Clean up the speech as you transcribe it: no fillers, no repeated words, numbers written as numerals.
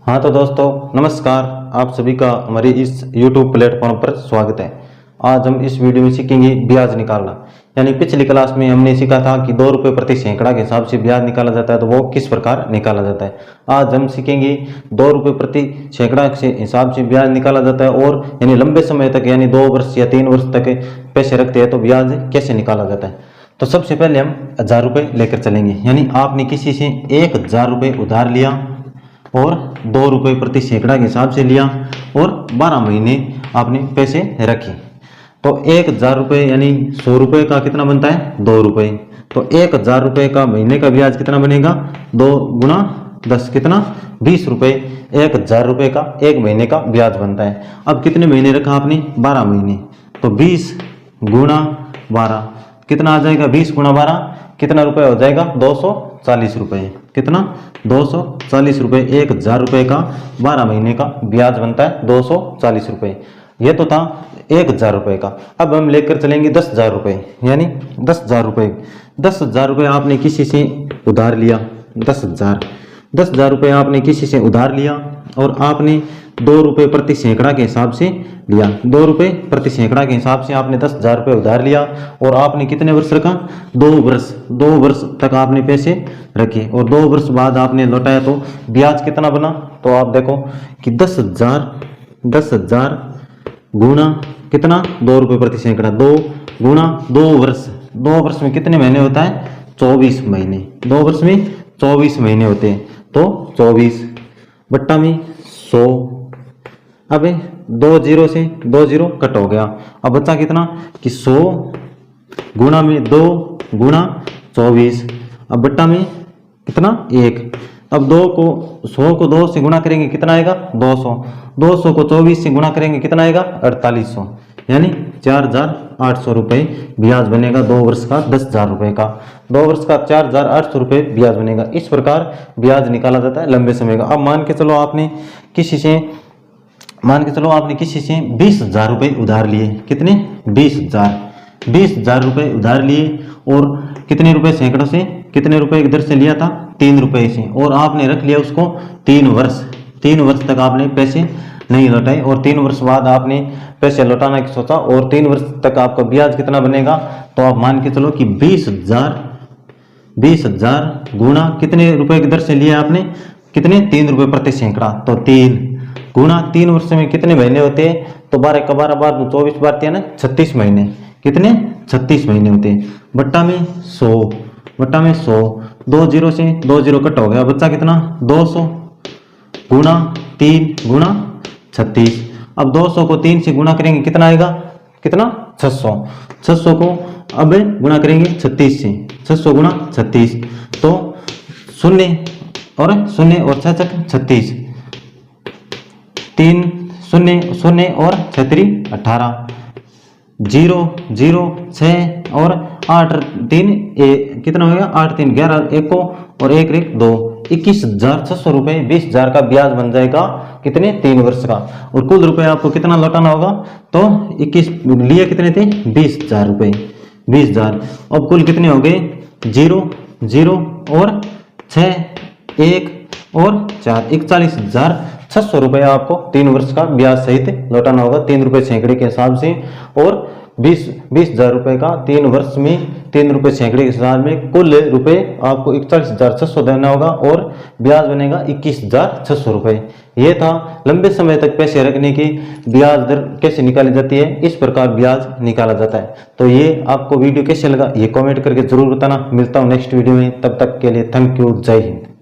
हाँ तो दोस्तों नमस्कार, आप सभी का हमारे इस YouTube प्लेटफॉर्म पर स्वागत है। आज हम इस वीडियो में सीखेंगे ब्याज निकालना। यानी पिछली क्लास में हमने सीखा था कि 2 रुपये प्रति सैकड़ा के हिसाब से ब्याज निकाला जाता है, तो वो किस प्रकार निकाला जाता है। आज हम सीखेंगे 2 रुपये प्रति सैकड़ा के हिसाब से ब्याज निकाला जाता है और यानी लंबे समय तक यानी 2 वर्ष या 3 वर्ष तक पैसे रखते हैं तो ब्याज कैसे निकाला जाता है। तो सबसे पहले हम 1000 रुपये लेकर चलेंगे। यानी आपने किसी से 1000 रुपये उधार लिया और 2 रुपये प्रति सैकड़ा के हिसाब से लिया और 12 महीने आपने पैसे रखे, तो 1000 रुपये यानी 100 रुपये का कितना बनता है 2 रुपये। तो 1000 रुपये का महीने का ब्याज कितना बनेगा 2 गुणा 10 कितना 20 रुपये। 1000 रुपये का एक महीने का ब्याज बनता है। अब कितने महीने रखा आपने 12 महीने, तो 20 गुणा 12 कितना आ जाएगा 20 गुणा 12 कितना रुपये हो जाएगा 240 रुपये। कितना 240 रुपये। 1000 रुपये का 12 महीने का ब्याज बनता है 240 रुपये। ये तो था 1000 रुपये का। अब हम लेकर चलेंगे 10,000 रुपये। यानी 10,000 रुपये 10,000 रुपये आपने किसी से उधार लिया। 10,000 रुपये आपने किसी से उधार लिया और आपने 2 रुपये प्रति सैकड़ा के हिसाब से लिया। 2 रुपये प्रति सैकड़ा के हिसाब से आपने 10,000 रुपये उधार लिया और आपने कितने वर्ष रखा 2 वर्ष। 2 वर्ष तक आपने पैसे रखे और 2 वर्ष बाद आपने लौटाया, तो ब्याज कितना बना। तो आप देखो कि 10,000 गुणा कितना 2 रुपये प्रति सैकड़ा 2 गुणा 2 वर्ष। 2 वर्ष में कितने महीने होता है 24 महीने। 2 वर्ष में 24 महीने होते हैं, तो 24 बट्टा में 100। अब 2 जीरो से 2 जीरो कट हो गया। अब बचा कितना कि 100 गुणा में 2 गुणा 24। अब बट्टा में कितना 1। अब 100 को 2 से गुणा करेंगे कितना आएगा 200। 200 को 24 से गुणा करेंगे कितना आएगा 4800। यानी 4,800 रुपये ब्याज बनेगा 2 वर्ष का 10,000 रुपये का। 2 वर्ष का 4,800 रुपये ब्याज बनेगा। इस प्रकार ब्याज निकाला जाता है लंबे समय का। अब मान के चलो आपने किसी से 20,000 रुपये उधार लिए। कितने 20,000 रुपये उधार लिए और कितने रुपए सैकड़ों से कितने रुपए इधर से लिया था 3 रुपये से, और आपने रख लिया उसको 3 वर्ष। 3 वर्ष तक आपने पैसे नहीं लौटाए और 3 वर्ष बाद आपने पैसे लौटाने की सोचा और 3 वर्ष तक आपका ब्याज कितना बनेगा। तो आप मान के चलो कि 20,000 गुणा कितने रुपए इधर से लिया आपने कितने 3 रुपये प्रति सैकड़ा, तो 3 गुणा 3 वर्ष में कितने महीने होते हैं, तो 12 का 12 बार 24 बार ना 36 महीने। कितने 36 महीने होते हैं। बट्टा में 100 2 जीरो से 2 जीरो कट हो गया। बच्चा कितना 200 गुणा 3 गुणा 36। अब 200 को 3 से गुणा करेंगे कितना आएगा कितना 600 को अब गुणा करेंगे 36 से 600 गुणा 36, तो 0 और 6 36 3 0 और 6 18 0 0 6 और 8 3 कितना हो गया 8 3 11 1 और 1 1 2 21,600 रुपये 20,000 का ब्याज बन जाएगा कितने 3 वर्ष का। और कुल रुपए आपको कितना लौटाना होगा, तो 21 लिए कितने थे 20,000 रुपये 20,000। अब कुल कितने हो गए 0 0 और 6 1 और 4 41,600 रुपये आपको 3 वर्ष का ब्याज सहित लौटाना होगा 3 रुपये सैकड़े के हिसाब से। और 20,000 रुपये का 3 वर्ष में 3 रुपये सैकड़े के हिसाब में कुल रुपए आपको 41,600 देना होगा और ब्याज बनेगा 21,600 रुपये। ये था लंबे समय तक पैसे रखने की ब्याज दर कैसे निकाली जाती है, इस प्रकार ब्याज निकाला जाता है। तो ये आपको वीडियो कैसे लगा ये कमेंट करके जरूर बताना। मिलता हूँ नेक्स्ट वीडियो में, तब तक के लिए थैंक यू, जय हिंद।